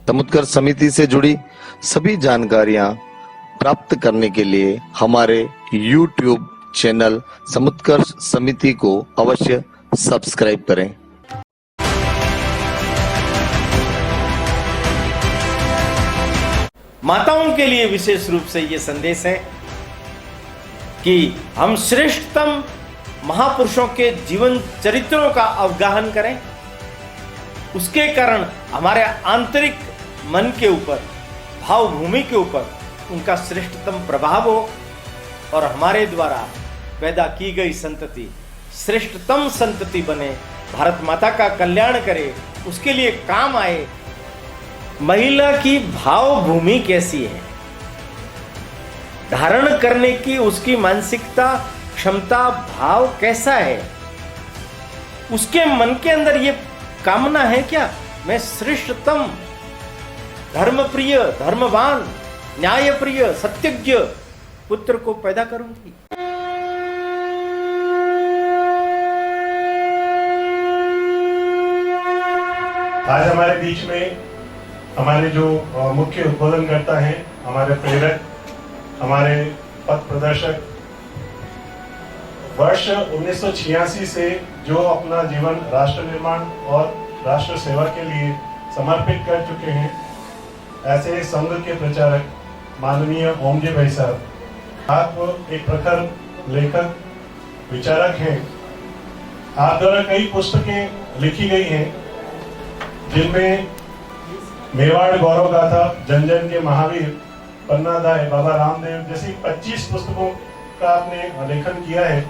समुत्कर्ष समिति से जुड़ी सभी जानकारियां प्राप्त करने के लिए हमारे YouTube चैनल समुत्कर्ष समिति को अवश्य सब्सक्राइब करें। माताओं के लिए विशेष रूप से ये संदेश है कि हम श्रेष्ठतम महापुरुषों के जीवन चरित्रों का अवगाहन करें। उसके कारण हमारे आंतरिक मन के ऊपर, भावभूमि के ऊपर उनका श्रेष्ठतम प्रभाव हो और हमारे द्वारा पैदा की गई संतति श्रेष्ठतम संतति बने, भारत माता का कल्याण करे, उसके लिए काम आए। महिला की भावभूमि कैसी है, धारण करने की उसकी मानसिकता, क्षमता, भाव कैसा है, उसके मन के अंदर ये कामना है क्या, मैं श्रेष्ठतम, धर्मप्रिय, धर्मवान, न्यायप्रिय, सत्यज्ञ पुत्र को पैदा करूंगी। आज हमारे बीच में हमारे जो मुख्य उद्बोधनकर्ता हैं, हमारे प्रेरक, हमारे पथ प्रदर्शक, वर्ष 1986 से जो अपना जीवन राष्ट्र निर्माण और राष्ट्र सेवा के लिए समर्पित कर चुके हैं, ऐसे संघ के प्रचारक माननीय ओम जी भाई साहब, आप एक प्रखर लेखक, विचारक हैं। आप द्वारा कई पुस्तकें लिखी गई हैं, जिनमें मेवाड़ गौरव गाथा, जन जन के महावीर, पन्ना दाय, बाबा रामदेव जैसी 25 पुस्तकों का आपने लेखन किया है।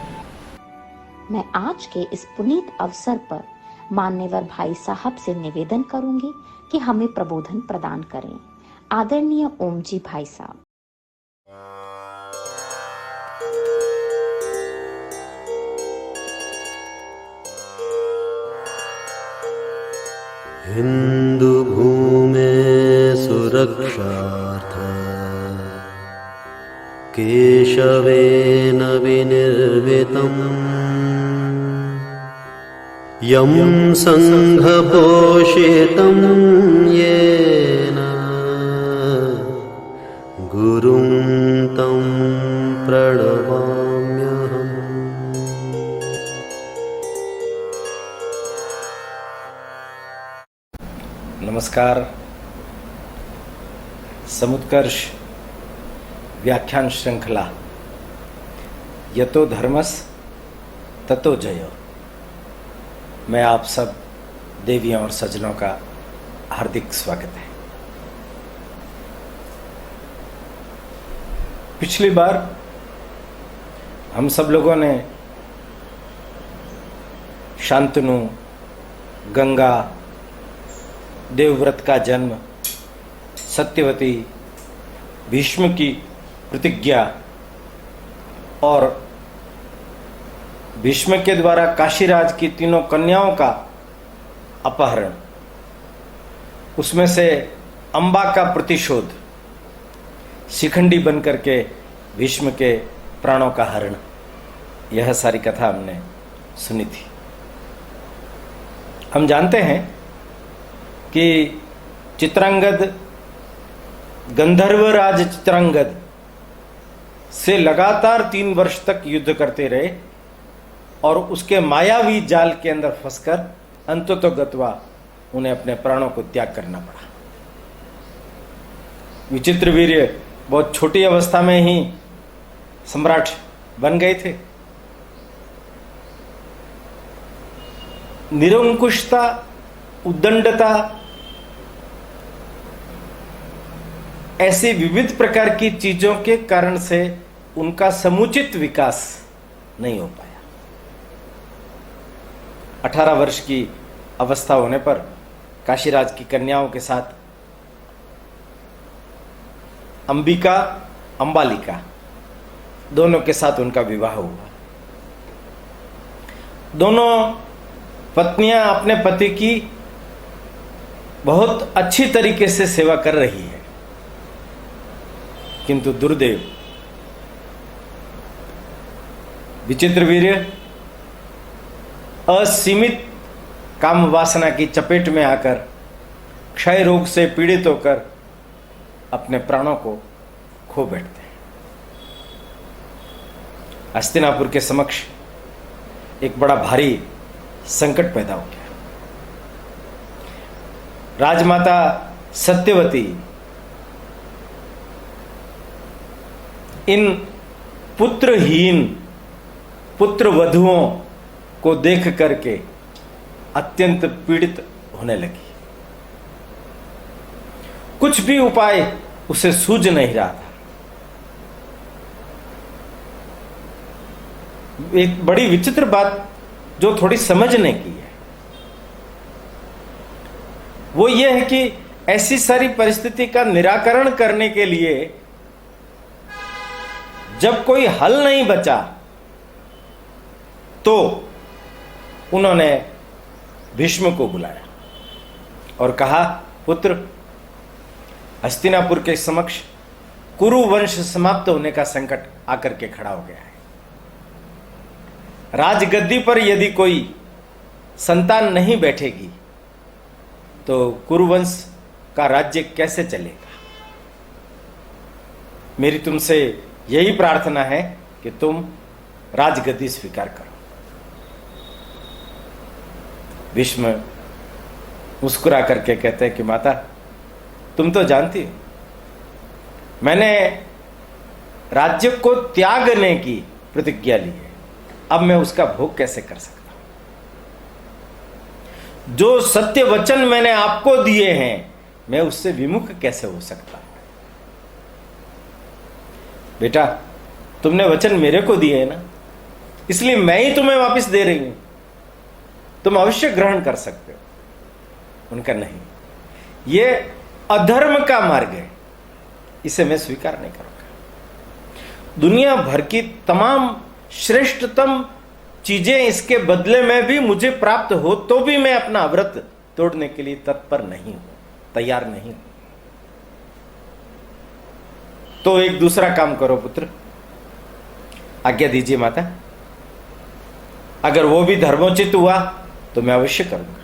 मैं आज के इस पुनीत अवसर पर मान्यवर भाई साहब से निवेदन करूंगी कि हमें प्रबोधन प्रदान करें। आदरणीय ओम जी भाई साहब। हिंदू भूमे सुरक्षार्थ केशवेन विनिर्मितम् यं संघपोषितं येन गुरुं तं प्रणमाम्यहम्। नमस्कार। समुत्कर्ष व्याख्यान श्रृंखला यतो धर्मस ततो जयो में आप सब देवियों और सज्जनों का हार्दिक स्वागत है। पिछली बार हम सब लोगों ने शांतनु, गंगा, देवव्रत का जन्म, सत्यवती, भीष्म की प्रतिज्ञा और भीष्म के द्वारा काशीराज की तीनों कन्याओं का अपहरण, उसमें से अंबा का प्रतिशोध, शिखंडी बनकर के भीष्म के प्राणों का हरण, यह सारी कथा हमने सुनी थी। हम जानते हैं कि चित्रांगद, गंधर्वराज चित्रांगद से लगातार 3 वर्ष तक युद्ध करते रहे और उसके मायावी जाल के अंदर फंसकर अंततोगत्वा उन्हें अपने प्राणों को त्याग करना पड़ा। विचित्र वीर्य बहुत छोटी अवस्था में ही सम्राट बन गए थे। निरंकुशता, उद्दंडता, ऐसी विविध प्रकार की चीजों के कारण से उनका समुचित विकास नहीं हो पाया। 18 वर्ष की अवस्था होने पर काशीराज की कन्याओं के साथ अंबिका, अंबालिका दोनों के साथ उनका विवाह हुआ। दोनों पत्नियां अपने पति की बहुत अच्छी तरीके से सेवा कर रही है, किंतु दुर्दैव विचित्र वीर्य असीमित काम वासना की चपेट में आकर क्षय रोग से पीड़ित होकर अपने प्राणों को खो बैठते हैं। हस्तिनापुर के समक्ष एक बड़ा भारी संकट पैदा हो गया। राजमाता सत्यवती इन पुत्रहीन पुत्र वधुओं को देख करके अत्यंत पीड़ित होने लगी। कुछ भी उपाय उसे सूझ नहीं रहा था। एक बड़ी विचित्र बात जो थोड़ी समझने की है वो ये है कि ऐसी सारी परिस्थिति का निराकरण करने के लिए जब कोई हल नहीं बचा तो उन्होंने भीष्म को बुलाया और कहा, पुत्र, हस्तिनापुर के समक्ष कुरु वंश समाप्त होने का संकट आकर के खड़ा हो गया है। राजगद्दी पर यदि कोई संतान नहीं बैठेगी तो कुरुवंश का राज्य कैसे चलेगा। मेरी तुमसे यही प्रार्थना है कि तुम राजगद्दी स्वीकार करो। भीष्म मुस्कुरा करके कहते हैं कि माता, तुम तो जानती हो मैंने राज्य को त्यागने की प्रतिज्ञा ली है, अब मैं उसका भोग कैसे कर सकता हूं। जो सत्य वचन मैंने आपको दिए हैं मैं उससे विमुख कैसे हो सकता हूं। बेटा, तुमने वचन मेरे को दिए है ना, इसलिए मैं ही तुम्हें वापस दे रही हूं, तुम अवश्य ग्रहण कर सकते हो। उनका नहीं, ये अधर्म का मार्ग है, इसे मैं स्वीकार नहीं करूंगा। दुनिया भर की तमाम श्रेष्ठतम चीजें इसके बदले में भी मुझे प्राप्त हो तो भी मैं अपना व्रत तोड़ने के लिए तत्पर नहीं हूं, तैयार नहीं हूं। तो एक दूसरा काम करो पुत्र, आज्ञा दीजिए माता, अगर वो भी धर्मोचित हुआ तो मैं अवश्य करूंगा।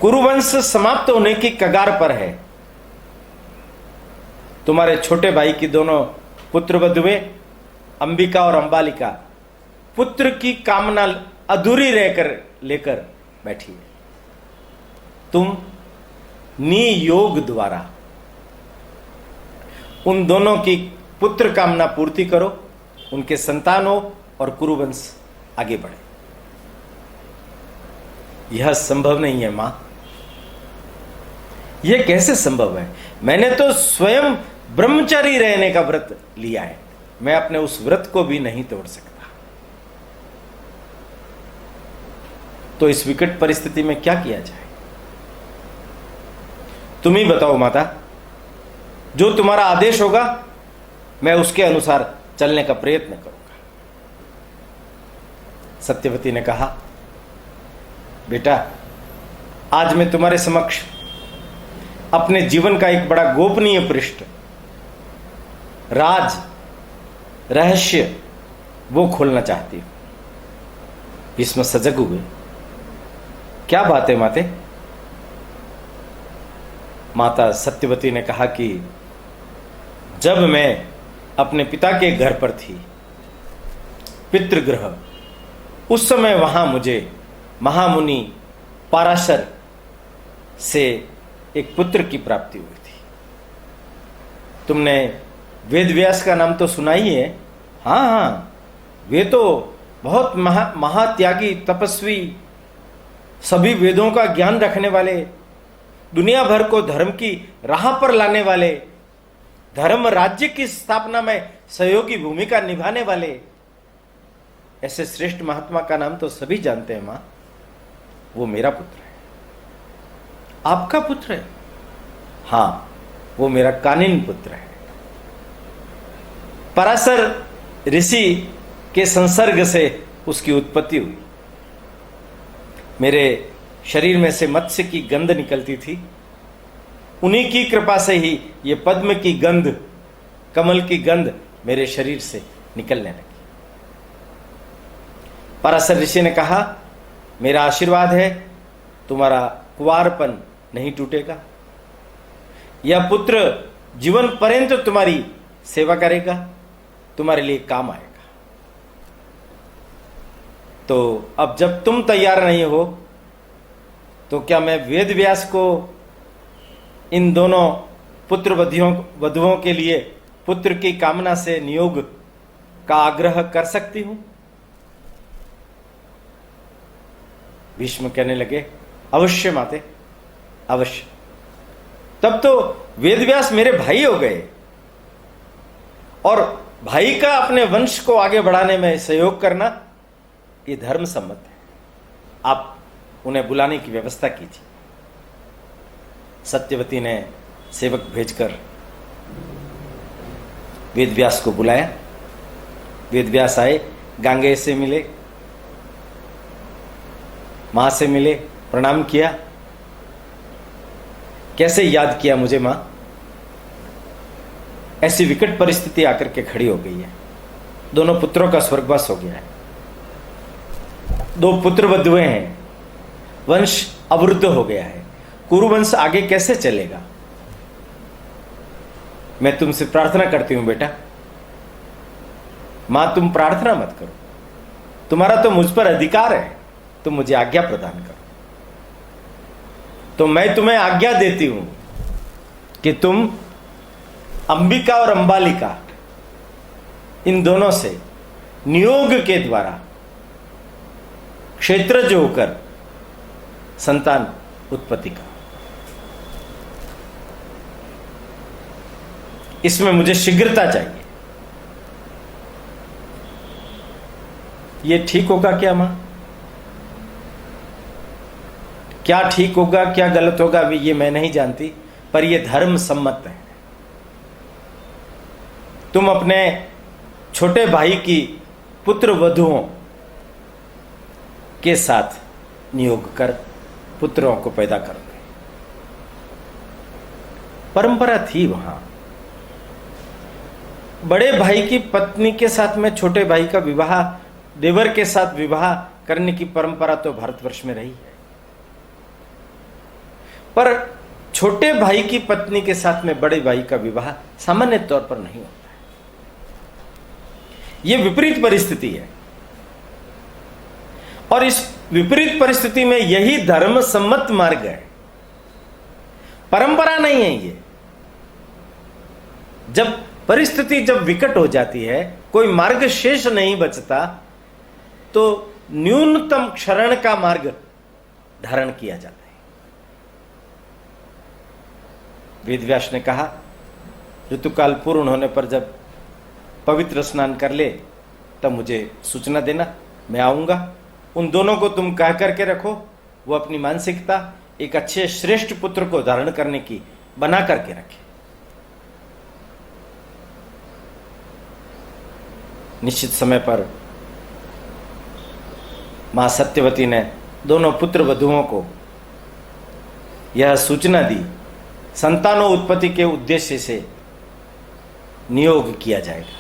कुरुवंश समाप्त होने की कगार पर है। तुम्हारे छोटे भाई की दोनों पुत्र वधुएं अंबिका और अंबालिका पुत्र की कामना अधूरी रहकर लेकर बैठी है। तुम नियोग द्वारा उन दोनों की पुत्र कामना पूर्ति करो, उनके संतान हो और कुरुवंश आगे बढ़े। यह संभव नहीं है मां। यह कैसे संभव है? मैंने तो स्वयं ब्रह्मचारी रहने का व्रत लिया है, मैं अपने उस व्रत को भी नहीं तोड़ सकता। तो इस विकट परिस्थिति में क्या किया जाए? तुम ही बताओ माता, जो तुम्हारा आदेश होगा मैं उसके अनुसार चलने का प्रयत्न करूंगा। सत्यवती ने कहा, बेटा, आज मैं तुम्हारे समक्ष अपने जीवन का एक बड़ा गोपनीय पृष्ठ, राज रहस्य, वो खोलना चाहती हूं। भीष्म सजग हुए। क्या बात है माते? माता सत्यवती ने कहा कि जब मैं अपने पिता के घर पर थी, पितृगृह, उस समय वहां मुझे महामुनि पाराशर से एक पुत्र की प्राप्ति हुई थी। तुमने वेद व्यास का नाम तो सुना ही है। हाँ, वे तो बहुत महात्यागी, तपस्वी, सभी वेदों का ज्ञान रखने वाले, दुनिया भर को धर्म की राह पर लाने वाले, धर्म राज्य की स्थापना में सहयोगी भूमिका निभाने वाले, ऐसे श्रेष्ठ महात्मा का नाम तो सभी जानते हैं मां। वो मेरा पुत्र है। आपका पुत्र है? हां, वो मेरा कानिन पुत्र है। पराशर ऋषि के संसर्ग से उसकी उत्पत्ति हुई। मेरे शरीर में से मत्स्य की गंध निकलती थी, उन्हीं की कृपा से ही ये पद्म की गंध, कमल की गंध मेरे शरीर से निकलने लगी। पराशर ऋषि ने कहा, मेरा आशीर्वाद है, तुम्हारा कुंवारपन नहीं टूटेगा। यह पुत्र जीवन पर्यंत तुम्हारी सेवा करेगा, तुम्हारे लिए काम आएगा। तो अब जब तुम तैयार नहीं हो तो क्या मैं वेद व्यास को इन दोनों पुत्र वधुओं के लिए पुत्र की कामना से नियोग का आग्रह कर सकती हूं? भीष्म कहने लगे, अवश्य माते, अवश्य। तब तो वेदव्यास मेरे भाई हो गए और भाई का अपने वंश को आगे बढ़ाने में सहयोग करना ये धर्म सम्मत है। आप उन्हें बुलाने की व्यवस्था कीजिए। सत्यवती ने सेवक भेजकर वेदव्यास को बुलाया। वेदव्यास आए, गांगे से मिले, मां से मिले, प्रणाम किया। कैसे याद किया मुझे मां? ऐसी विकट परिस्थिति आकर के खड़ी हो गई है। दोनों पुत्रों का स्वर्गवास हो गया है, 2 पुत्र वधुएं हैं, वंश अवरुद्ध हो गया है, कुरुवंश आगे कैसे चलेगा? मैं तुमसे प्रार्थना करती हूं बेटा, मां तुम प्रार्थना मत करो, तुम्हारा तो मुझ पर अधिकार है, तुम मुझे आज्ञा प्रदान करो। तो मैं तुम्हें आज्ञा देती हूं कि तुम अंबिका और अंबालिका इन दोनों से नियोग के द्वारा क्षेत्रज होकर संतान उत्पत्ति करो। इसमें मुझे शीघ्रता चाहिए। ये ठीक होगा क्या मां? क्या ठीक होगा क्या गलत होगा अभी ये मैं नहीं जानती, पर यह धर्म सम्मत है। तुम अपने छोटे भाई की पुत्र वधुओं के साथ नियोग कर पुत्रों को पैदा करोगे। परंपरा थी वहां, बड़े भाई की पत्नी के साथ में छोटे भाई का विवाह, देवर के साथ विवाह करने की परंपरा तो भारतवर्ष में रही है, पर छोटे भाई की पत्नी के साथ में बड़े भाई का विवाह सामान्य तौर पर नहीं होता है। यह विपरीत परिस्थिति है और इस विपरीत परिस्थिति में यही धर्म सम्मत मार्ग है, परंपरा नहीं है। ये जब परिस्थिति जब विकट हो जाती है, कोई मार्ग शेष नहीं बचता, तो न्यूनतम क्षरण का मार्ग धारण किया जाता है। वेदव्यास ने कहा, ऋतुकाल पूर्ण होने पर जब पवित्र स्नान कर ले तब मुझे सूचना देना, मैं आऊंगा। उन दोनों को तुम कह करके रखो, वो अपनी मानसिकता एक अच्छे श्रेष्ठ पुत्र को धारण करने की बना करके रखे। निश्चित समय पर मां सत्यवती ने दोनों पुत्र वधुओं को यह सूचना दी, संतानों उत्पत्ति के उद्देश्य से नियोग किया जाएगा।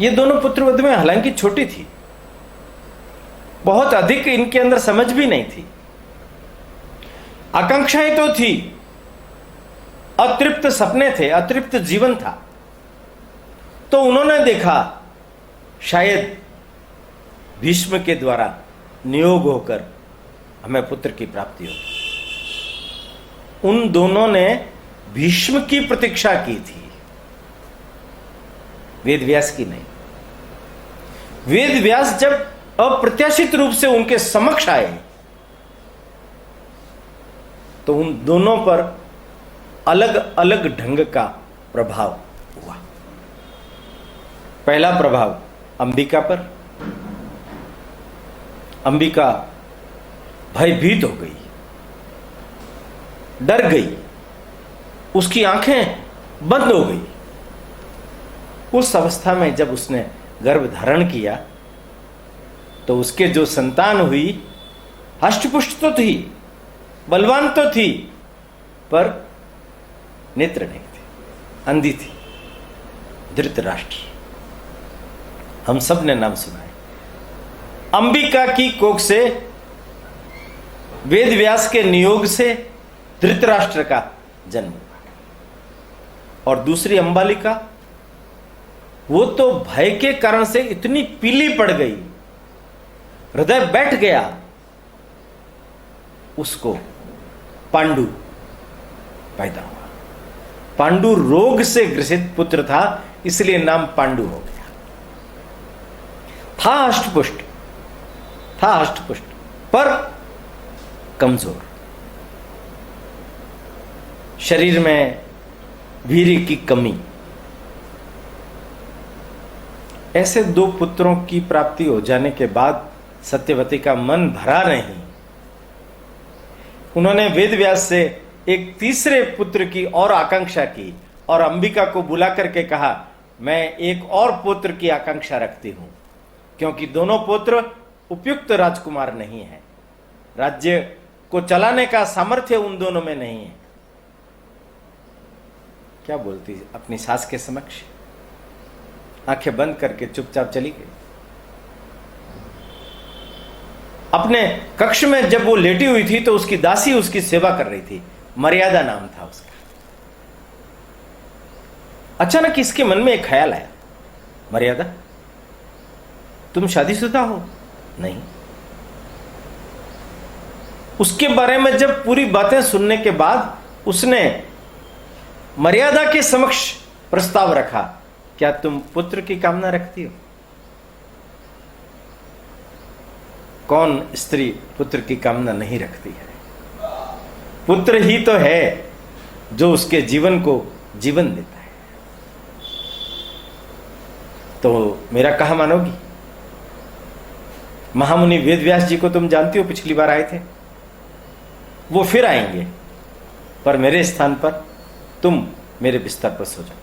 ये दोनों पुत्र वधुएं हालांकि छोटी थी, बहुत अधिक इनके अंदर समझ भी नहीं थी, आकांक्षाएं तो थी, अतृप्त सपने थे, अतृप्त जीवन था। तो उन्होंने देखा शायद भीष्म के द्वारा नियोग होकर हमें पुत्र की प्राप्ति होगी। उन दोनों ने भीष्म की प्रतीक्षा की थी, वेदव्यास की नहीं। वेदव्यास जब अप्रत्याशित रूप से उनके समक्ष आए तो उन दोनों पर अलग अलग ढंग का प्रभाव हुआ। पहला प्रभाव अंबिका पर। अंबिका भयभीत हो गई, डर गई, उसकी आंखें बंद हो गई। उस अवस्था में जब उसने गर्भ धारण किया तो उसके जो संतान हुई हष्टपुष्ट तो थी, बलवान तो थी, पर नेत्र नहीं थे, अंधी थी। धृतराष्ट्र, हम सब ने नाम सुना है। अंबिका की कोख से वेद व्यास के नियोग से धृतराष्ट्र का जन्म हुआ। और दूसरी अंबालिका, वो तो भय के कारण से इतनी पीली पड़ गई, हृदय बैठ गया, उसको पांडु पैदा हुआ। पांडु रोग से ग्रसित पुत्र था, इसलिए नाम पांडु हो गया। था अष्टपुष्ट पर कमजोर, शरीर में वीर्य की कमी। ऐसे दो पुत्रों की प्राप्ति हो जाने के बाद सत्यवती का मन भरा नहीं। उन्होंने वेदव्यास से एक तीसरे पुत्र की और आकांक्षा की और अंबिका को बुला करके कहा, मैं एक और पुत्र की आकांक्षा रखती हूं, क्योंकि दोनों पुत्र उपयुक्त राजकुमार नहीं है। राज्य को चलाने का सामर्थ्य उन दोनों में नहीं है। क्या बोलती अपनी सास के समक्ष? आंखें बंद करके चुपचाप चली गई। अपने कक्ष में जब वो लेटी हुई थी तो उसकी दासी उसकी सेवा कर रही थी, मर्यादा नाम था उसका। अचानक इसके मन में एक ख्याल आया, मर्यादा, तुम शादीशुदा हो? नहीं। उसके बारे में जब पूरी बातें सुनने के बाद उसने मर्यादा के समक्ष प्रस्ताव रखा, क्या तुम पुत्र की कामना रखती हो? कौन स्त्री पुत्र की कामना नहीं रखती है? पुत्र ही तो है जो उसके जीवन को जीवन देता है। तो मेरा कहा मानोगी? महामुनि वेदव्यास जी को तुम जानती हो, पिछली बार आए थे। वो फिर आएंगे, पर मेरे स्थान पर तुम मेरे बिस्तर पर सो जाओ।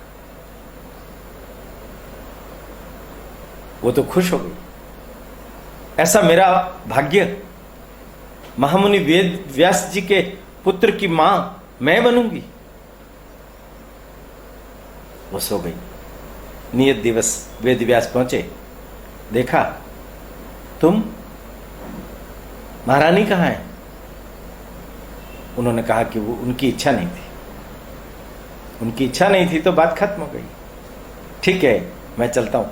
वो तो खुश हो गई, ऐसा मेरा भाग्य, महामुनि वेद व्यास जी के पुत्र की मां मैं बनूंगी। वो सो गई। नियत दिवस वेद व्यास पहुंचे, देखा तुम महारानी कहां है? उन्होंने कहा कि वो उनकी इच्छा नहीं थी। उनकी इच्छा नहीं थी तो बात खत्म हो गई। ठीक है, मैं चलता हूं।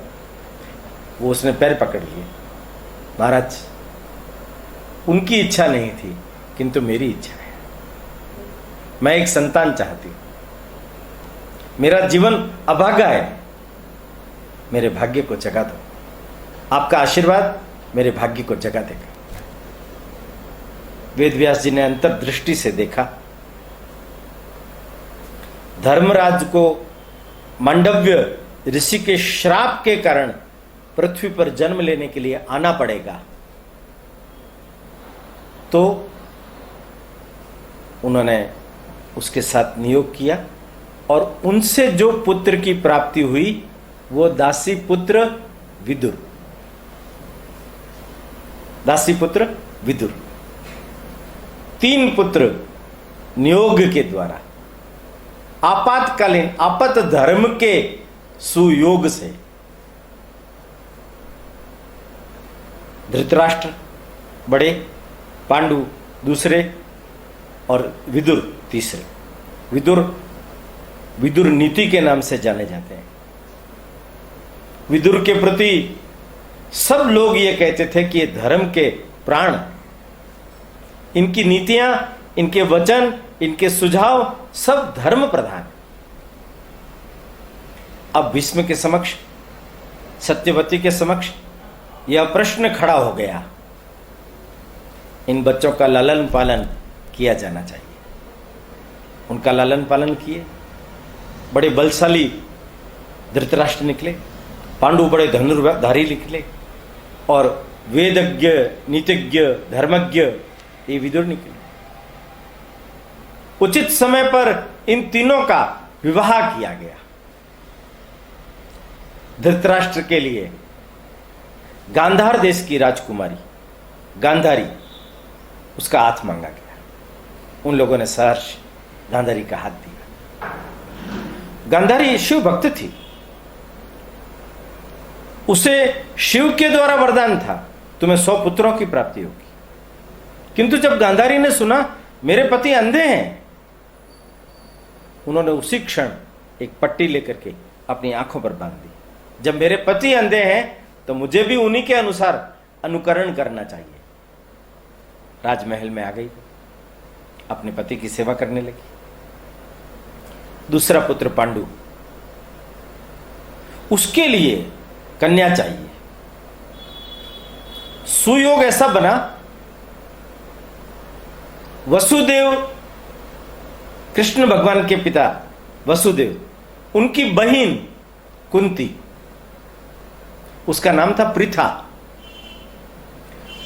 वो उसने पैर पकड़ लिए, महाराज उनकी इच्छा नहीं थी किंतु मेरी इच्छा है। मैं एक संतान चाहती हूं, मेरा जीवन अभागा है, मेरे भाग्य को जगा दो। आपका आशीर्वाद मेरे भाग्य को जगा देगा। वेदव्यास जी ने अंतर्दृष्टि से देखा, धर्मराज को मांडव्य ऋषि के श्राप के कारण पृथ्वी पर जन्म लेने के लिए आना पड़ेगा। तो उन्होंने उसके साथ नियोग किया और उनसे जो पुत्र की प्राप्ति हुई वो दासी पुत्र विदुर। दासी पुत्र विदुर, 3 पुत्र नियोग के द्वारा आपातकालीन आपत धर्म के सुयोग से धृतराष्ट्र बड़े, पांडु दूसरे और विदुर तीसरे। विदुर नीति के नाम से जाने जाते हैं। विदुर के प्रति सब लोग ये कहते थे कि ये धर्म के प्राण, इनकी नीतियां, इनके वचन, इनके सुझाव सब धर्म प्रधान। अब भीष्म के समक्ष, सत्यवती के समक्ष यह प्रश्न खड़ा हो गया, इन बच्चों का लालन पालन किया जाना चाहिए। उनका लालन पालन किए। बड़े बलशाली धृतराष्ट्र निकले, पांडु बड़े धनुर्धारी निकले और वेदज्ञ, नीतिज्ञ, धर्मज्ञ ये विदुर निकले। उचित समय पर इन तीनों का विवाह किया गया। धृतराष्ट्र के लिए गांधार देश की राजकुमारी गांधारी, उसका हाथ मांगा गया। उन लोगों ने सहर्ष गांधारी का हाथ दिया। गांधारी शिव भक्त थी। उसे शिव के द्वारा वरदान था, तुम्हें 100 पुत्रों की प्राप्ति होगी। किंतु जब गांधारी ने सुना मेरे पति अंधे हैं, उन्होंने उसी क्षण एक पट्टी लेकर के अपनी आंखों पर बांध दी। जब मेरे पति अंधे हैं तो मुझे भी उन्हीं के अनुसार अनुकरण करना चाहिए। राजमहल में आ गई, अपने पति की सेवा करने लगी। दूसरा पुत्र पांडु, उसके लिए कन्या चाहिए। सुयोग ऐसा बना, वसुदेव, कृष्ण भगवान के पिता वसुदेव, उनकी बहन कुंती, उसका नाम था पृथा।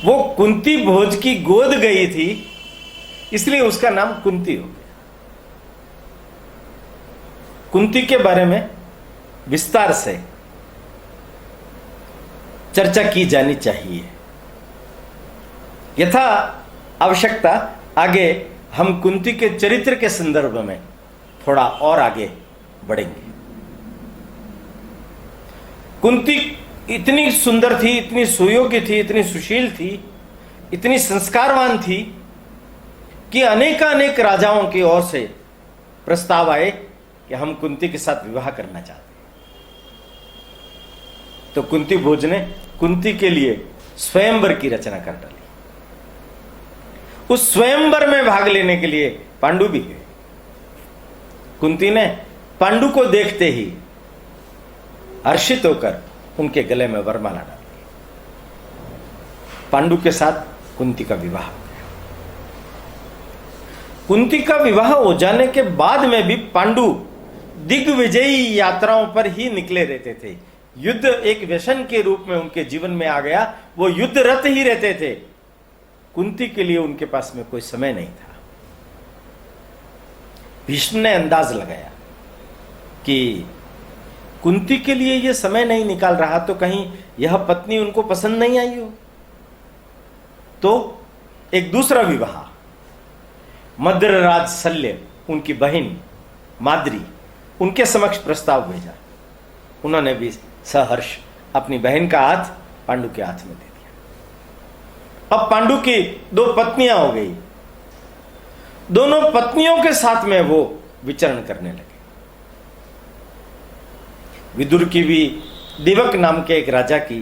वो कुंती भोज की गोद गई थी, इसलिए उसका नाम कुंती हो गया। कुंती के बारे में विस्तार से चर्चा की जानी चाहिए। यथा आवश्यकता आगे हम कुंती के चरित्र के संदर्भ में थोड़ा और आगे बढ़ेंगे। कुंती इतनी सुंदर थी, इतनी सुयोग्य थी, इतनी सुशील थी, इतनी संस्कारवान थी कि अनेक राजाओं की ओर से प्रस्ताव आए कि हम कुंती के साथ विवाह करना चाहते हैं। तो कुंती भोज ने कुंती के लिए स्वयंवर की रचना कर डाली। उस स्वयंवर में भाग लेने के लिए पांडु भी गए। कुंती ने पांडु को देखते ही हर्षित होकर उनके गले में वरमाला डाली। पांडु के साथ कुंती का विवाह हो गया। कुंती का विवाह हो जाने के बाद में भी पांडु दिग्विजयी यात्राओं पर ही निकले रहते थे। युद्ध एक व्यसन के रूप में उनके जीवन में आ गया। वो युद्धरत ही रहते थे। कुंती के लिए उनके पास में कोई समय नहीं था। भीष्म ने अंदाज लगाया कि कुंती के लिए यह समय नहीं निकाल रहा तो कहीं यह पत्नी उनको पसंद नहीं आई हो। तो एक दूसरा विवाह, मद्रराज शल्य, उनकी बहन माद्री, उनके समक्ष प्रस्ताव भेजा। उन्होंने भी सहर्ष अपनी बहन का हाथ पांडु के हाथ में दे दिया। अब पांडु की दो पत्नियां हो गई। दोनों पत्नियों के साथ में वो विचरण करने लगे। विदुर की भी दिवक नाम के एक राजा की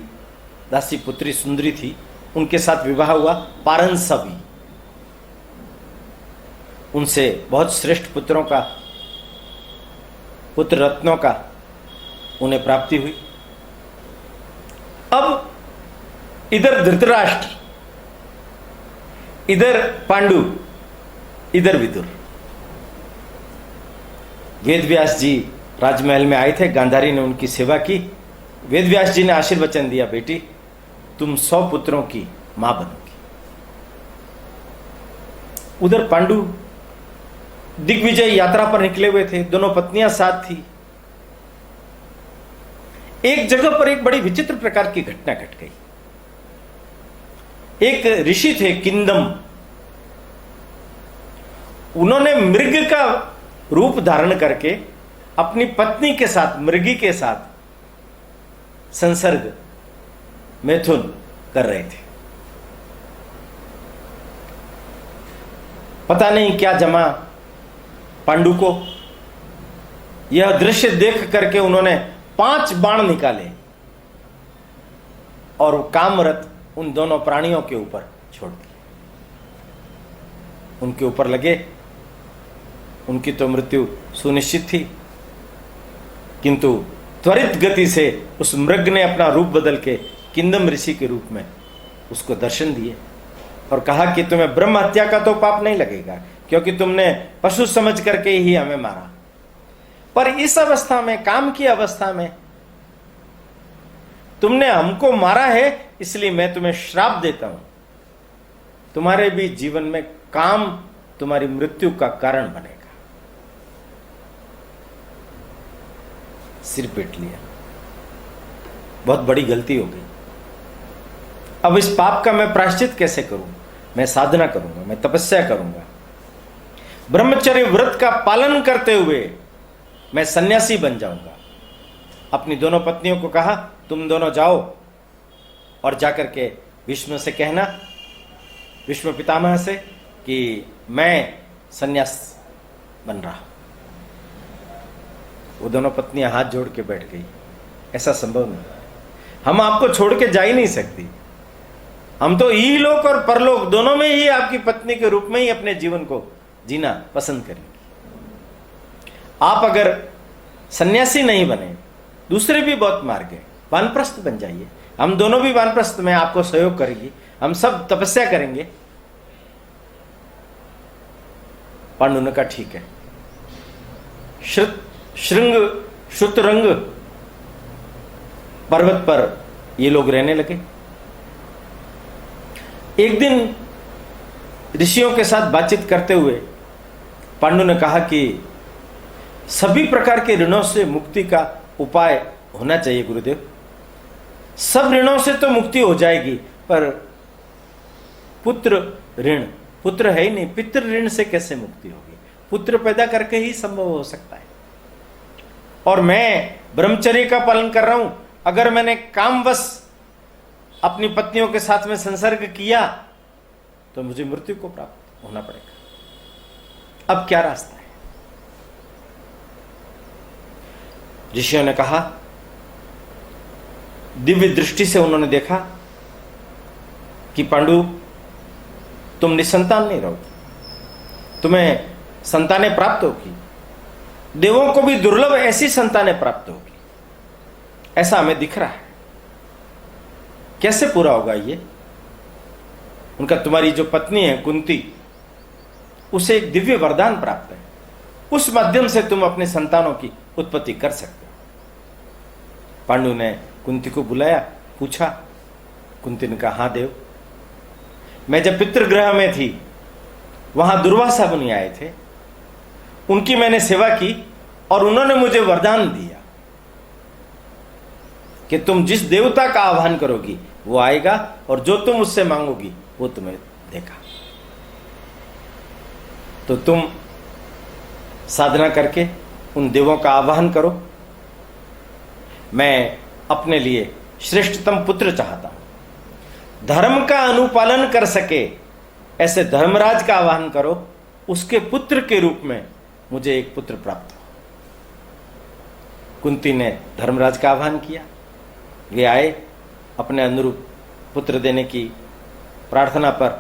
दासी पुत्री सुंदरी थी, उनके साथ विवाह हुआ। पारंसवी, उनसे बहुत श्रेष्ठ पुत्रों का, पुत्र रत्नों का उन्हें प्राप्ति हुई। अब इधर धृतराष्ट्र, इधर पांडु, इधर विदुर। वेदव्यास जी राजमहल में आए थे। गांधारी ने उनकी सेवा की। वेदव्यास जी ने आशीर्वचन दिया, बेटी तुम 100 पुत्रों की मां बनोगी। उधर पांडु दिग्विजय यात्रा पर निकले हुए थे। दोनों पत्नियां साथ थी। एक जगह पर एक बड़ी विचित्र प्रकार की घटना घट गई। एक ऋषि थे किंदम, उन्होंने मृग का रूप धारण करके अपनी पत्नी के साथ, मृगी के साथ संसर्ग, मैथुन कर रहे थे। पता नहीं क्या जमा पांडु को। यह दृश्य देख करके उन्होंने 5 बाण निकाले और वो कामरत उन दोनों प्राणियों के ऊपर छोड़ दिए। उनके ऊपर लगे। उनकी तो मृत्यु सुनिश्चित थी, किंतु त्वरित गति से उस मृग ने अपना रूप बदल के किंदम ऋषि के रूप में उसको दर्शन दिए और कहा कि तुम्हें ब्रह्म हत्या का तो पाप नहीं लगेगा, क्योंकि तुमने पशु समझ करके ही हमें मारा। पर इस अवस्था में, काम की अवस्था में तुमने हमको मारा है, इसलिए मैं तुम्हें श्राप देता हूं। तुम्हारे भी जीवन में काम तुम्हारी मृत्यु का कारण बनेगा। सिर पीट लिया। बहुत बड़ी गलती हो गई। अब इस पाप का मैं प्रायश्चित कैसे करूं? मैं साधना करूंगा, मैं तपस्या करूंगा, ब्रह्मचर्य व्रत का पालन करते हुए मैं सन्यासी बन जाऊंगा। अपनी दोनों पत्नियों को कहा, तुम दोनों जाओ और जाकर के विष्णु से कहना, भीष्म पितामह से कि मैं संन्यास बन रहा हूं। वो दोनों पत्नियां हाथ जोड़ के बैठ गई। ऐसा संभव नहीं, हम आपको छोड़ के जा ही नहीं सकती। हम तो इहलोक और परलोक दोनों में ही आपकी पत्नी के रूप में ही अपने जीवन को जीना पसंद करेंगे। आप अगर सन्यासी नहीं बने, दूसरे भी बहुत मार्ग है, वानप्रस्थ बन जाइए। हम दोनों भी वानप्रस्थ में आपको सहयोग करेंगी, हम सब तपस्या करेंगे। पांडु ने कहा ठीक है। श्रृंग शुतरंग पर्वत पर ये लोग रहने लगे। एक दिन ऋषियों के साथ बातचीत करते हुए पांडु ने कहा कि सभी प्रकार के ऋणों से मुक्ति का उपाय होना चाहिए गुरुदेव। सब ऋणों से तो मुक्ति हो जाएगी, पर पुत्र ऋण, पुत्र है ही नहीं, पितृ ऋण से कैसे मुक्ति होगी? पुत्र पैदा करके ही संभव हो सकता है। और मैं ब्रह्मचर्य का पालन कर रहा हूं, अगर मैंने कामवश अपनी पत्नियों के साथ में संसर्ग किया तो मुझे मृत्यु को प्राप्त होना पड़ेगा। अब क्या रास्ता है? ऋषियों ने कहा, दिव्य दृष्टि से उन्होंने देखा कि पांडु तुम निसंतान नहीं रहोगे, तुम्हें संतानें प्राप्त होगी। देवों को भी दुर्लभ ऐसी संतानें प्राप्त होगी, ऐसा हमें दिख रहा है। कैसे पूरा होगा ये? उनका तुम्हारी जो पत्नी है कुंती, उसे एक दिव्य वरदान प्राप्त है, उस माध्यम से तुम अपने संतानों की उत्पत्ति कर सकते हो। पांडु ने कुंती को बुलाया, पूछा। कुंती ने कहा, हाँ देव, मैं जब पितृगृह में थी वहां दुर्वासा मुनि आए थे, उनकी मैंने सेवा की और उन्होंने मुझे वरदान दिया कि तुम जिस देवता का आह्वान करोगी वो आएगा और जो तुम उससे मांगोगी वो तुम्हें देगा। तो तुम साधना करके उन देवों का आह्वान करो। मैं अपने लिए श्रेष्ठतम पुत्र चाहता हूं, धर्म का अनुपालन कर सके ऐसे धर्मराज का आह्वान करो, उसके पुत्र के रूप में मुझे एक पुत्र प्राप्त हो। कुंती ने धर्मराज का आह्वान किया, वे आए, अपने अनुरूप पुत्र देने की प्रार्थना पर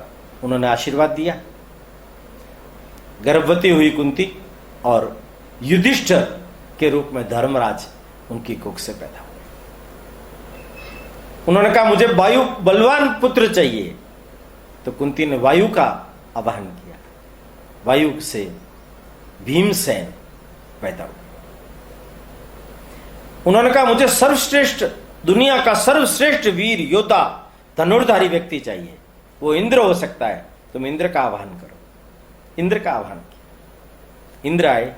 उन्होंने आशीर्वाद दिया। गर्भवती हुई कुंती और युधिष्ठिर के रूप में धर्मराज उनकी कुख से पैदा हुए। उन्होंने कहा, मुझे वायु बलवान पुत्र चाहिए, तो कुंती ने वायु का आवाहन किया। वायु से भीमसेन पैदा हुए। उन्होंने कहा, मुझे सर्वश्रेष्ठ, दुनिया का सर्वश्रेष्ठ वीर योद्धा धनुर्धारी व्यक्ति चाहिए, वो इंद्र हो सकता है, तुम इंद्र का आह्वान करो। इंद्र का आह्वान किया, इंद्र आए,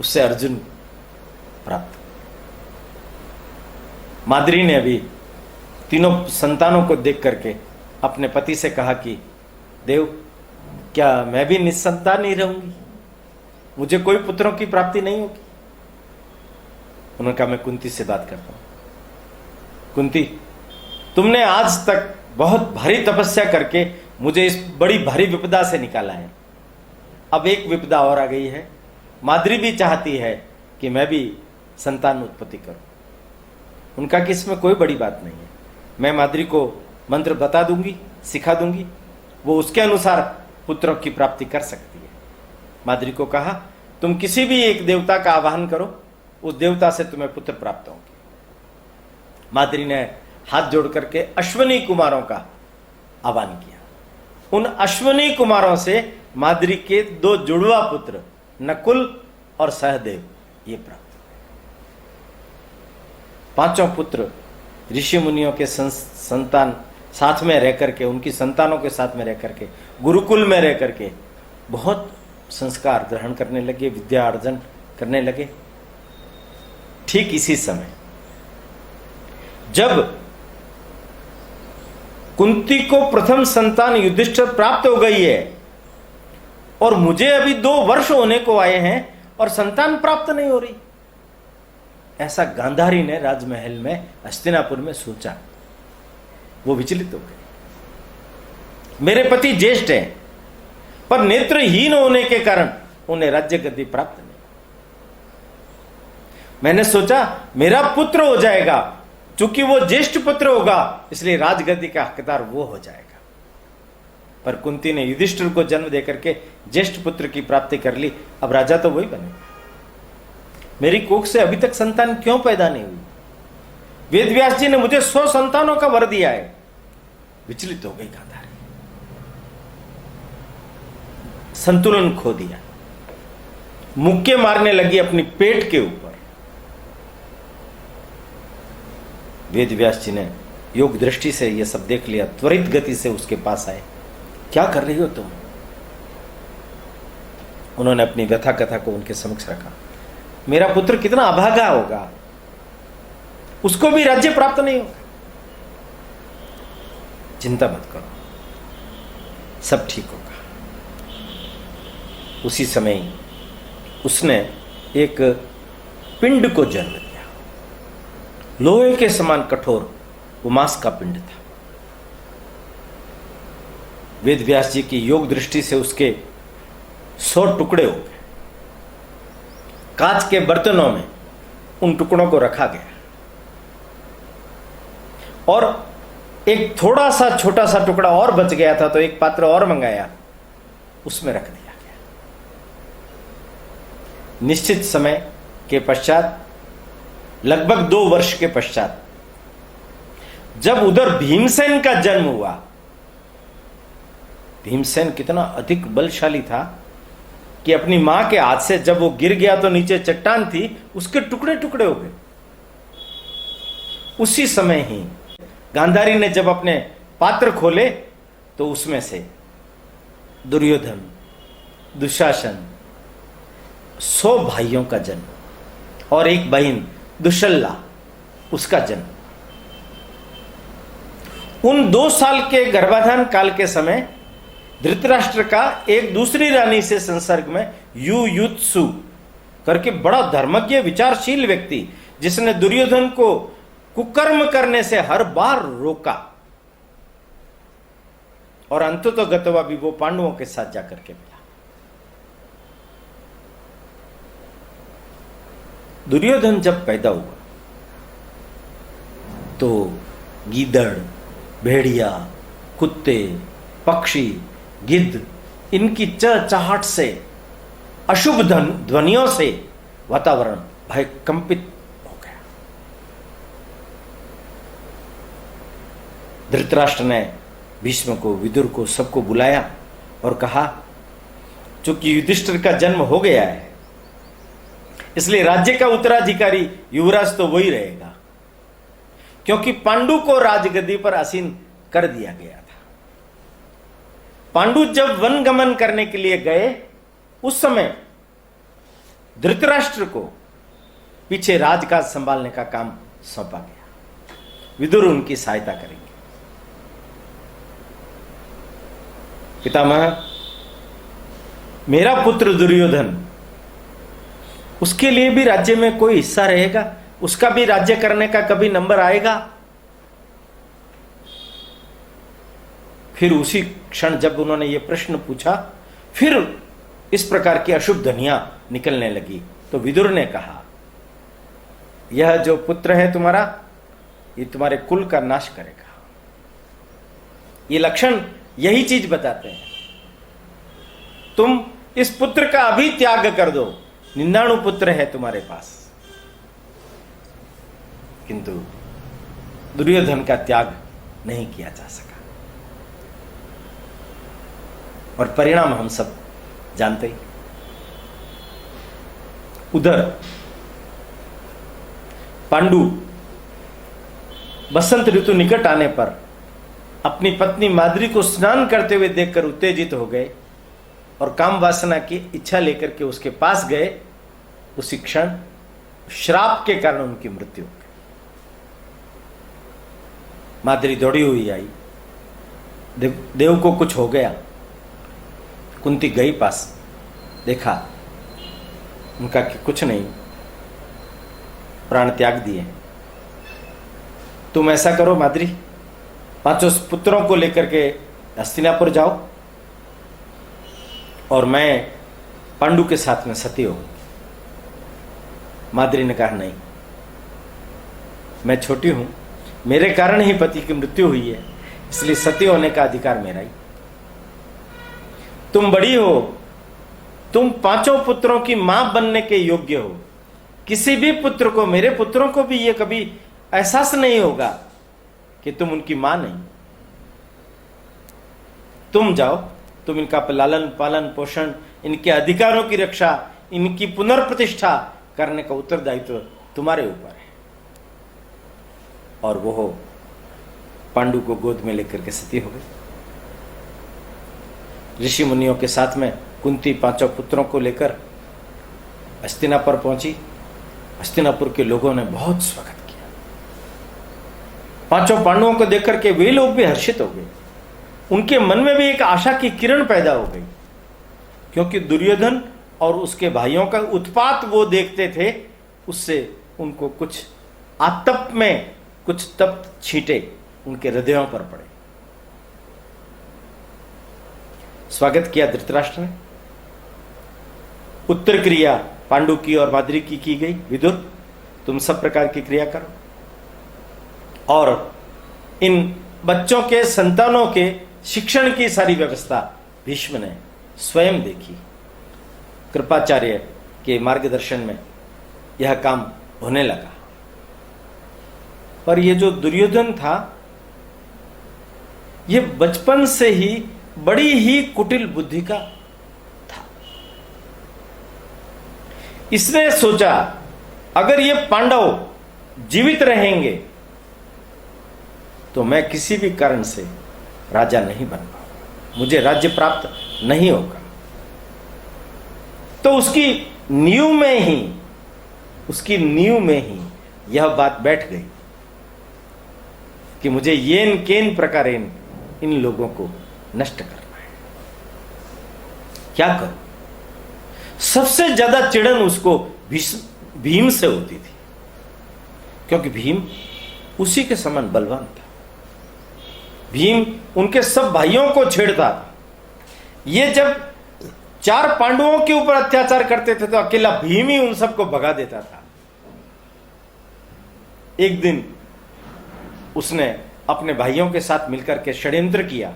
उससे अर्जुन प्राप्त। माद्री ने अभी तीनों संतानों को देख करके अपने पति से कहा कि देव, क्या मैं भी निसंतान नहीं रहूंगी? मुझे कोई पुत्रों की प्राप्ति नहीं होगी? उन्होंने कहा, मैं कुंती से बात करता हूं। कुंती, तुमने आज तक बहुत भारी तपस्या करके मुझे इस बड़ी भारी विपदा से निकाला है। अब एक विपदा और आ गई है। माद्री भी चाहती है कि मैं भी संतान उत्पत्ति करूं। उनका कि इसमें कोई बड़ी बात नहीं है, मैं माद्री को मंत्र बता दूंगी, सिखा दूंगी, वो उसके अनुसार पुत्रों की प्राप्ति कर सकती है। माद्री को कहा, तुम किसी भी एक देवता का आह्वान करो, उस देवता से तुम्हें पुत्र प्राप्त होंगे। माद्री ने हाथ जोड़ करके अश्वनी कुमारों का आह्वान किया। उन अश्वनी कुमारों से माद्री के 2 जुड़वा पुत्र नकुल और सहदेव ये प्राप्त हुए। 5 पुत्र ऋषि मुनियों के संतान साथ में रह करके, उनकी संतानों के साथ में रह करके, गुरुकुल में रह करके बहुत संस्कार ग्रहण करने लगे, विद्या अर्जन करने लगे। ठीक इसी समय जब कुंती को प्रथम संतान युधिष्ठिर प्राप्त हो गई है और मुझे अभी 2 वर्ष होने को आए हैं और संतान प्राप्त नहीं हो रही, ऐसा गांधारी ने राजमहल में हस्तिनापुर में सोचा। वो विचलित हो गए। मेरे पति ज्येष्ठ हैं, पर नेत्रहीन होने के कारण उन्हें राज्य गद्दी प्राप्त नहीं। मैंने सोचा मेरा पुत्र हो जाएगा, चूंकि वो ज्येष्ठ पुत्र होगा इसलिए राजगद्दी का हकदार वो हो जाएगा। पर कुंती ने युधिष्ठिर को जन्म देकर के ज्येष्ठ पुत्र की प्राप्ति कर ली, अब राजा तो वही बनेगा। मेरी कोख से अभी तक संतान क्यों पैदा नहीं हुई? वेदव्यास जी ने मुझे 100 संतानों का वर दिया है। विचलित हो गई गांधारी, संतुलन खो दिया, मुक्के मारने लगी अपनी पेट के ऊपर। वेदव्यास जी ने योग दृष्टि से यह सब देख लिया, त्वरित गति से उसके पास आए। क्या कर रही हो तुम? उन्होंने अपनी व्यथा कथा को उनके समक्ष रखा। मेरा पुत्र कितना अभागा होगा, उसको भी राज्य प्राप्त नहीं होगा। चिंता मत करो, सब ठीक होगा। उसी समय उसने एक पिंड को जन्म दिया, लोहे के समान कठोर वो मांस का पिंड था। वेदव्यास जी की योग दृष्टि से उसके 100 टुकड़े हो गए। कांच के बर्तनों में उन टुकड़ों को रखा गया और एक थोड़ा सा छोटा सा टुकड़ा और बच गया था, तो एक पात्र और मंगाया, उसमें रख दिया गया। निश्चित समय के पश्चात, लगभग 2 वर्ष के पश्चात, जब उधर भीमसेन का जन्म हुआ। भीमसेन कितना अधिक बलशाली था कि अपनी मां के हाथ से जब वो गिर गया तो नीचे चट्टान थी, उसके टुकड़े टुकड़े हो गए। उसी समय ही गांधारी ने जब अपने पात्र खोले तो उसमें से दुर्योधन, दुशासन, 100 भाइयों का जन्म और एक बहन दुशल्ला, उसका जन्म। उन 2 साल के गर्भाधान काल के समय धृतराष्ट्र का एक दूसरी रानी से संसर्ग में युयुत्सु करके बड़ा धर्मज्ञ विचारशील व्यक्ति, जिसने दुर्योधन को कुकर्म करने से हर बार रोका और अंततः गतवा भी वो पांडवों के साथ जाकर के मिला। दुर्योधन जब पैदा हुआ तो गीदड़, भेड़िया, कुत्ते, पक्षी, गिद्ध, इनकी चहचहाट से, अशुभ ध्वनियों से वातावरण भयकंपित हो गया। धृतराष्ट्र ने भीष्म को, विदुर को, सबको बुलाया और कहा, चूंकि युधिष्ठिर का जन्म हो गया है इसलिए राज्य का उत्तराधिकारी युवराज तो वही रहेगा, क्योंकि पांडु को राजगद्दी पर आसीन कर दिया गया था। पांडु जब वनगमन करने के लिए गए उस समय धृतराष्ट्र को पीछे राजकाज संभालने का काम सौंपा गया। विदुर उनकी सहायता करेंगे। पितामह, मेरा पुत्र दुर्योधन, उसके लिए भी राज्य में कोई हिस्सा रहेगा? उसका भी राज्य करने का कभी नंबर आएगा? फिर उसी क्षण जब उन्होंने ये प्रश्न पूछा, फिर इस प्रकार की अशुभ ध्वनियां निकलने लगी। तो विदुर ने कहा, यह जो पुत्र है तुम्हारा, ये तुम्हारे कुल का नाश करेगा। ये लक्षण यही चीज बताते हैं। तुम इस पुत्र का अभी त्याग कर दो, 99 पुत्र है तुम्हारे पास। किंतु दुर्योधन का त्याग नहीं किया जा सका और परिणाम हम सब जानते ही। उधर पांडु बसंत ऋतु निकट आने पर अपनी पत्नी माद्री को स्नान करते हुए देखकर उत्तेजित हो गए और काम वासना की इच्छा लेकर के उसके पास गए। उसी क्षण श्राप के कारण उनकी मृत्यु हो गई। माद्री दौड़ी हुई आई, देव को कुछ हो गया। कुंती गई पास, देखा, उनका कि कुछ नहीं, प्राण त्याग दिए। तुम ऐसा करो माद्री, 5 पुत्रों को लेकर के हस्तिनापुर जाओ और मैं पांडु के साथ में सती हूं। माद्री ने कहा नहीं, मैं छोटी हूं, मेरे कारण ही पति की मृत्यु हुई है, इसलिए सती होने का अधिकार मेरा ही। तुम बड़ी हो, तुम 5 पुत्रों की मां बनने के योग्य हो। किसी भी पुत्र को, मेरे पुत्रों को भी ये कभी एहसास नहीं होगा कि तुम उनकी मां नहीं। तुम जाओ, तुम इनका लालन पालन पोषण, इनके अधिकारों की रक्षा, इनकी पुनर्प्रतिष्ठा करने का उत्तरदायित्व तुम्हारे ऊपर है। और वो पांडु को गोद में लेकर के सती हो गई। ऋषि मुनियों के साथ में कुंती 5 पुत्रों को लेकर हस्तिनापुर पहुंची। हस्तिनापुर के लोगों ने बहुत स्वागत किया। 5 पांडवों को देखकर के वे लोग भी हर्षित हो गए। उनके मन में भी एक आशा की किरण पैदा हो गई, क्योंकि दुर्योधन और उसके भाइयों का उत्पात वो देखते थे। उससे उनको कुछ आतप में कुछ तप्त छींटे उनके हृदयों पर पड़े। स्वागत किया धृतराष्ट्र ने। उत्तर क्रिया पांडु की और माद्री की गई। विदुर, तुम सब प्रकार की क्रिया करो। और इन बच्चों के, संतानों के शिक्षण की सारी व्यवस्था भीष्म ने स्वयं देखी। कृपाचार्य के मार्गदर्शन में यह काम होने लगा। पर यह जो दुर्योधन था, यह बचपन से ही बड़ी ही कुटिल बुद्धि का था। इसने सोचा, अगर ये पांडव जीवित रहेंगे तो मैं किसी भी कारण से राजा नहीं बन पाऊंगा, मुझे राज्य प्राप्त नहीं होगा। तो उसकी नींव में ही यह बात बैठ गई कि मुझे येन केन प्रकारेण इन लोगों को नष्ट करना है। क्या करूं? सबसे ज्यादा चिड़न उसको भीम से होती थी, क्योंकि भीम उसी के समान बलवान था। भीम उनके सब भाइयों को छेड़ता था। ये जब 4 पांडवों के ऊपर अत्याचार करते थे तो अकेला भीम ही उन सबको भगा देता था। एक दिन उसने अपने भाइयों के साथ मिलकर के षड्यंत्र किया।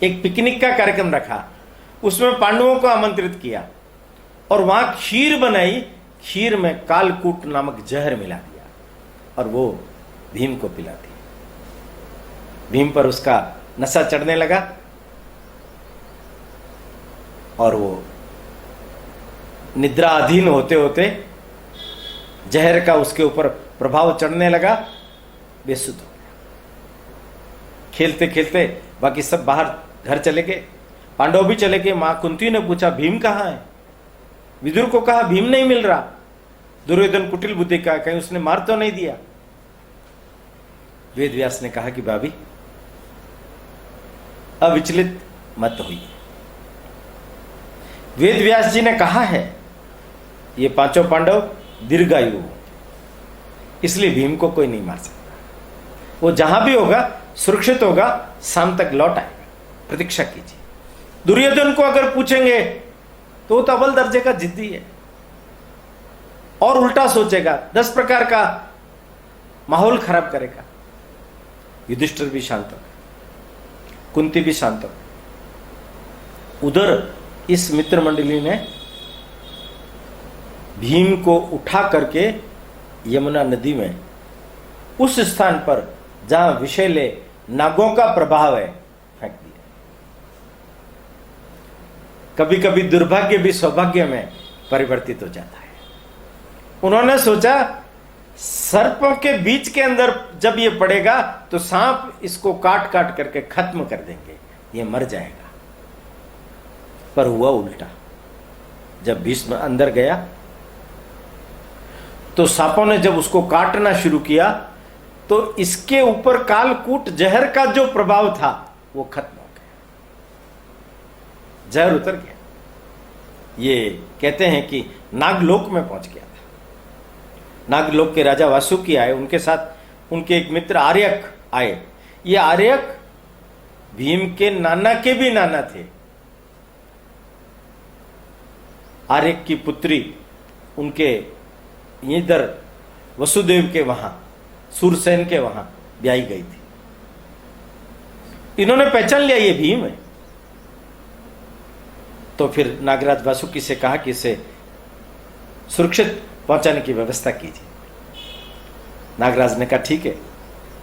एक पिकनिक का कार्यक्रम रखा, उसमें पांडवों को आमंत्रित किया और वहां खीर बनाई। खीर में कालकूट नामक जहर मिला दिया और वो भीम को पिला दी। भीम पर उसका नशा चढ़ने लगा और वो निद्रा अधीन होते होते जहर का उसके ऊपर प्रभाव चढ़ने लगा, बेसुध हो गया। खेलते खेलते बाकी सब बाहर घर चले गए, पांडव भी चले गए। मां कुंती ने पूछा, भीम कहाँ है? विदुर को कहा, भीम नहीं मिल रहा। दुर्योधन कुटिल बुद्धि का, कहीं उसने मार तो नहीं दिया। वेद व्यास ने कहा कि भाभी अविचलित मत होइए। वेद व्यास जी ने कहा है ये 5 पांडव दीर्घायु, इसलिए भीम को कोई नहीं मार सकता। वो जहां भी होगा सुरक्षित होगा, शाम तक लौट आएगा, प्रतीक्षा कीजिए। दुर्योधन को अगर पूछेंगे तो अव्वल दर्जे का जिद्दी है और उल्टा सोचेगा, 10 प्रकार का माहौल खराब करेगा। युधिष्ठिर भी शांत हो, कुंती भी शांत हो। उधर इस मित्र मंडली ने भीम को उठा करके यमुना नदी में उस स्थान पर जहां विषैले नागों का प्रभाव है फेंक दिया। कभी कभी दुर्भाग्य भी सौभाग्य में परिवर्तित हो जाता है। उन्होंने सोचा सर्पों के बीच के अंदर जब ये पड़ेगा तो सांप इसको काट काट करके खत्म कर देंगे, ये मर जाएगा। पर हुआ उल्टा। जब भीष्म अंदर गया तो सांपों ने जब उसको काटना शुरू किया तो इसके ऊपर कालकूट जहर का जो प्रभाव था वो खत्म हो गया, जहर उतर गया। ये कहते हैं कि नागलोक में पहुंच गया था। नागलोक के राजा वासुकी आए, उनके साथ उनके एक मित्र आर्यक आए। ये आर्यक भीम के नाना के भी नाना थे। आर्यक की पुत्री उनके इधर वसुदेव के वहां, सूरसेन के वहां ब्याही गई थी। इन्होंने पहचान लिया ये भीम है। तो फिर नागराज वासुकी से कहा कि इसे सुरक्षित पहुंचाने की व्यवस्था कीजिए। नागराज ने कहा ठीक है,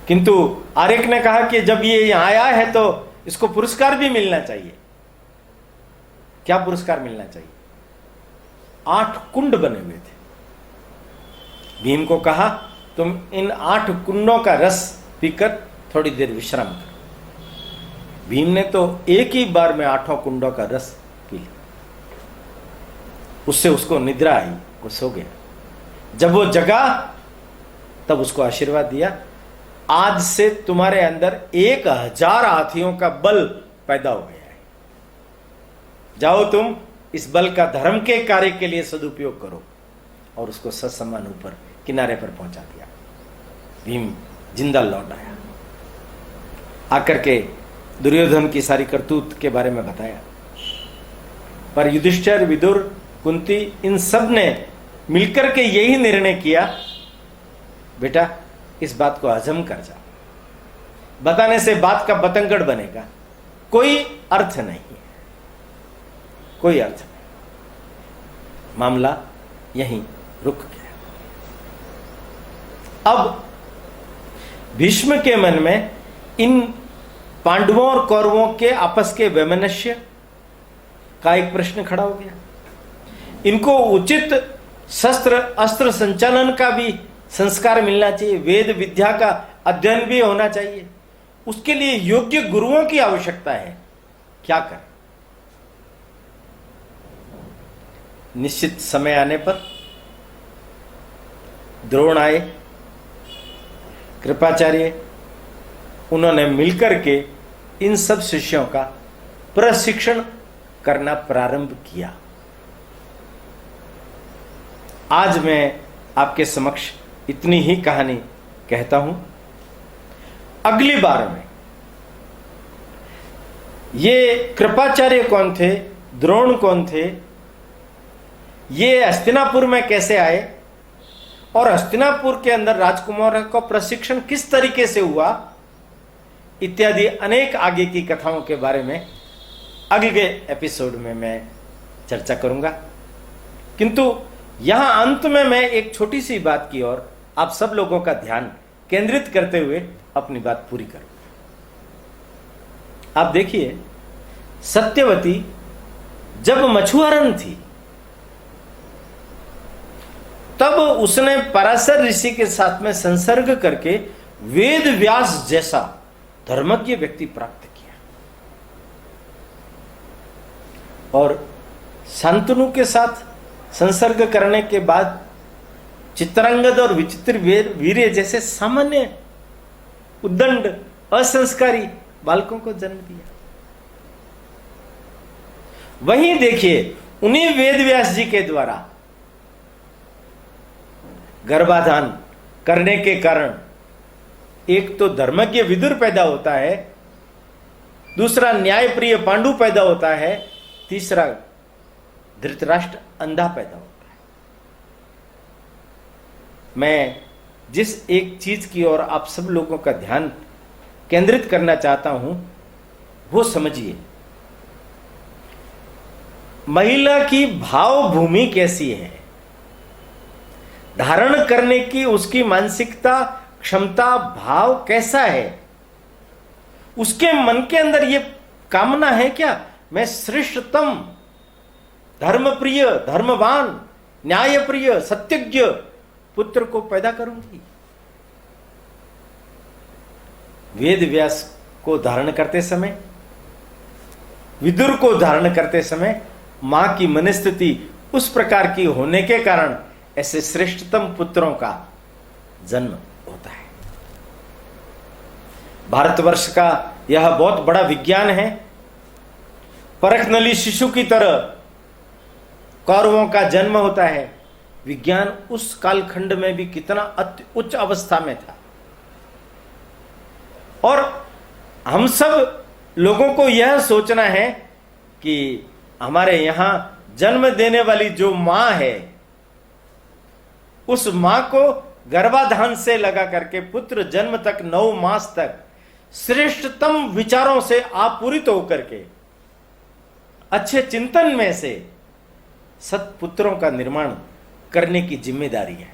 किंतु आर्यक ने कहा कि जब ये यहां आया है तो इसको पुरस्कार भी मिलना चाहिए। क्या पुरस्कार मिलना चाहिए? 8 कुंड बने हुए थे। भीम को कहा तुम इन 8 कुंडों का रस पीकर थोड़ी देर विश्राम करो। भीम ने तो एक ही बार में 8 कुंडों का रस पी लिया। उससे उसको निद्रा आई, वो सो गया। जब वो जगा तब उसको आशीर्वाद दिया, आज से तुम्हारे अंदर 1000 हाथियों का बल पैदा हो गया है। जाओ तुम इस बल का धर्म के कार्य के लिए सदुपयोग करो। और उसको ससम्मान ऊपर किनारे पर पहुंचा दिया। भीम जिंदा लौट आया। आकर के दुर्योधन की सारी करतूत के बारे में बताया। पर युधिष्ठिर, विदुर, कुंती, इन सब ने मिलकर के यही निर्णय किया, बेटा इस बात को हजम कर जा। बताने से बात का बतंगड़ बनेगा, कोई अर्थ नहीं है, कोई अर्थ नहीं। मामला यहीं रुक गया। अब भीष्म के मन में इन पांडवों और कौरवों के आपस के वैमनस्य का एक प्रश्न खड़ा हो गया। इनको उचित शस्त्र अस्त्र संचालन का भी संस्कार मिलना चाहिए, वेद विद्या का अध्ययन भी होना चाहिए। उसके लिए योग्य गुरुओं की आवश्यकता है। क्या करें? निश्चित समय आने पर द्रोण आए, कृपाचार्य, उन्होंने मिलकर के इन सब शिष्यों का प्रशिक्षण करना प्रारंभ किया। आज मैं आपके समक्ष इतनी ही कहानी कहता हूं। अगली बार में ये कृपाचार्य कौन थे, द्रोण कौन थे, ये हस्तिनापुर में कैसे आए और हस्तिनापुर के अंदर राजकुमारों का प्रशिक्षण किस तरीके से हुआ, इत्यादि अनेक आगे की कथाओं के बारे में अगले एपिसोड में मैं चर्चा करूंगा। किंतु यहां अंत में मैं एक छोटी सी बात की ओर आप सब लोगों का ध्यान केंद्रित करते हुए अपनी बात पूरी करूंगा। आप देखिए, सत्यवती जब मछुआरन थी तब उसने पराशर ऋषि के साथ में संसर्ग करके वेद व्यास जैसा धर्मज्ञ व्यक्ति प्राप्त किया। और शांतनु के साथ संसर्ग करने के बाद चित्रांगद और विचित्र वीर्य जैसे सामान्य उद्दंड असंस्कारी बालकों को जन्म दिया। वहीं देखिए, उन्हीं वेद व्यास जी के द्वारा गर्भाधान करने के कारण एक तो धर्मज्ञ विदुर पैदा होता है, दूसरा न्यायप्रिय पांडु पैदा होता है, तीसरा धृतराष्ट्र अंधा पैदा होता है। मैं जिस एक चीज की ओर आप सब लोगों का ध्यान केंद्रित करना चाहता हूं वो समझिए। महिला की भाव भूमि कैसी है, धारण करने की उसकी मानसिकता, क्षमता, भाव कैसा है, उसके मन के अंदर ये कामना है क्या, मैं श्रेष्ठतम, धर्मप्रिय, धर्मवान, न्यायप्रिय, सत्यज्ञ पुत्र को पैदा करूंगी। वेद व्यास को धारण करते समय, विदुर को धारण करते समय मां की मनस्थिति उस प्रकार की होने के कारण ऐसे श्रेष्ठतम पुत्रों का जन्म होता है। भारतवर्ष का यह बहुत बड़ा विज्ञान है। परखनली शिशु की तरह कौरवों का जन्म होता है। विज्ञान उस कालखंड में भी कितना अति उच्च अवस्था में था। और हम सब लोगों को यह सोचना है कि हमारे यहाँ जन्म देने वाली जो मां है, उस मां को गर्भाधान से लगा करके पुत्र जन्म तक 9 मास तक श्रेष्ठतम विचारों से आपूरित होकर के अच्छे चिंतन में से सत्पुत्रों का निर्माण करने की जिम्मेदारी है।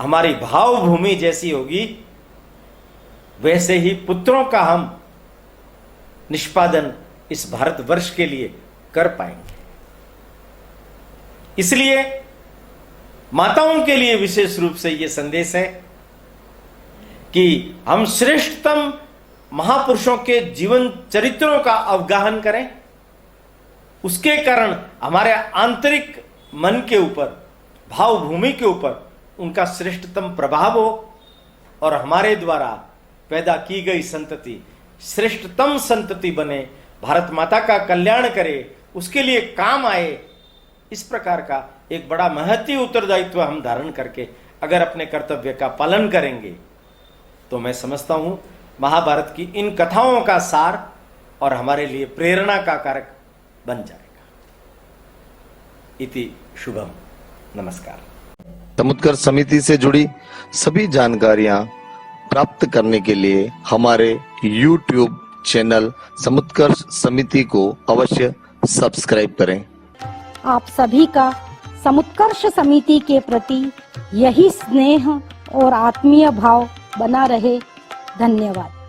हमारी भाव भूमि जैसी होगी वैसे ही पुत्रों का हम निष्पादन इस भारतवर्ष के लिए कर पाएंगे। इसलिए माताओं के लिए विशेष रूप से यह संदेश है कि हम श्रेष्ठतम महापुरुषों के जीवन चरित्रों का अवगाहन करें। उसके कारण हमारे आंतरिक मन के ऊपर, भाव भूमि के ऊपर उनका श्रेष्ठतम प्रभाव हो और हमारे द्वारा पैदा की गई संतति श्रेष्ठतम संतति बने, भारत माता का कल्याण करे, उसके लिए काम आए। इस प्रकार का एक बड़ा महती उत्तरदायित्व हम धारण करके अगर अपने कर्तव्य का पालन करेंगे तो मैं समझता हूं महाभारत की इन कथाओं का सार और हमारे लिए प्रेरणा का कारक बन जाएगा। इति शुभम। नमस्कार। समुत्कर्ष समिति से जुड़ी सभी जानकारियां प्राप्त करने के लिए हमारे YouTube चैनल समुत्कर्ष समिति को अवश्य सब्सक्राइब करें। आप सभी का समुत्कर्ष समिति के प्रति यही स्नेह और आत्मीय भाव बना रहे। धन्यवाद।